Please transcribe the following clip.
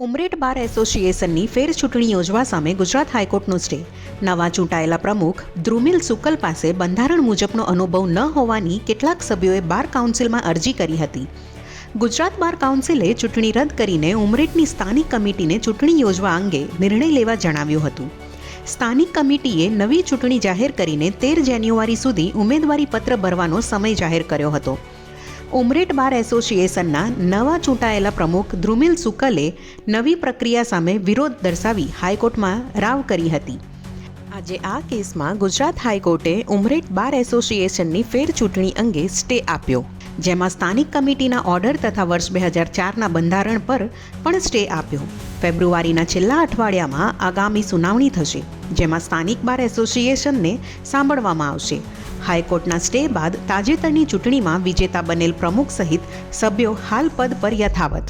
ઉમરેઠ બાર એસોસિએશનની ફેર ચૂંટણી યોજવા સામે ગુજરાત હાઈકોર્ટનો સ્ટે. નવા ચૂંટાયેલા પ્રમુખ ધ્રુમિલ સુકલ પાસે બંધારણ મુજબનો અનુભવ ન હોવાની કેટલાક સભ્યોએ બાર કાઉન્સિલમાં અરજી કરી હતી. ગુજરાત બાર કાઉન્સિલે ચૂંટણી રદ કરીને ઉમરેઠની સ્થાનિક કમિટીને ચૂંટણી યોજવા અંગે નિર્ણય લેવા જણાવ્યું હતું. સ્થાનિક કમિટીએ નવી ચૂંટણી જાહેર કરીને 13 જાન્યુઆરી સુધી ઉમેદવારી પત્ર ભરવાનો સમય જાહેર કર્યો હતો. ઉમરેઠ બાર એસોસિએશનના નવા ચૂંટાયેલા પ્રમુખ ધ્રુમિલ સુકલે નવી પ્રક્રિયા સામે વિરોધ દર્શાવી હાઈકોર્ટમાં રાવ કરી હતી. આજે આ કેસમાં ગુજરાત હાઈકોર્ટે ઉમરેઠ બાર એસોસિએશનની ફેર ચૂંટણી અંગે સ્ટે આપ્યો, જેમાં સ્થાનિક કમિટીના ઓર્ડર તથા વર્ષ 2004ના બંધારણ પર પણ સ્ટે આપ્યો. ફેબ્રુઆરીના છેલ્લા અઠવાડિયામાં આગામી સુનાવણી થશે, જેમાં સ્થાનિક બાર એસોસિએશનને સાંભળવામાં આવશે. હાઈકોર્ટના સ્ટે બાદ તાજેતરની ચૂંટણીમાં વિજેતા બનેલ પ્રમુખ સહિત સભ્યો હાલ પદ પર યથાવત.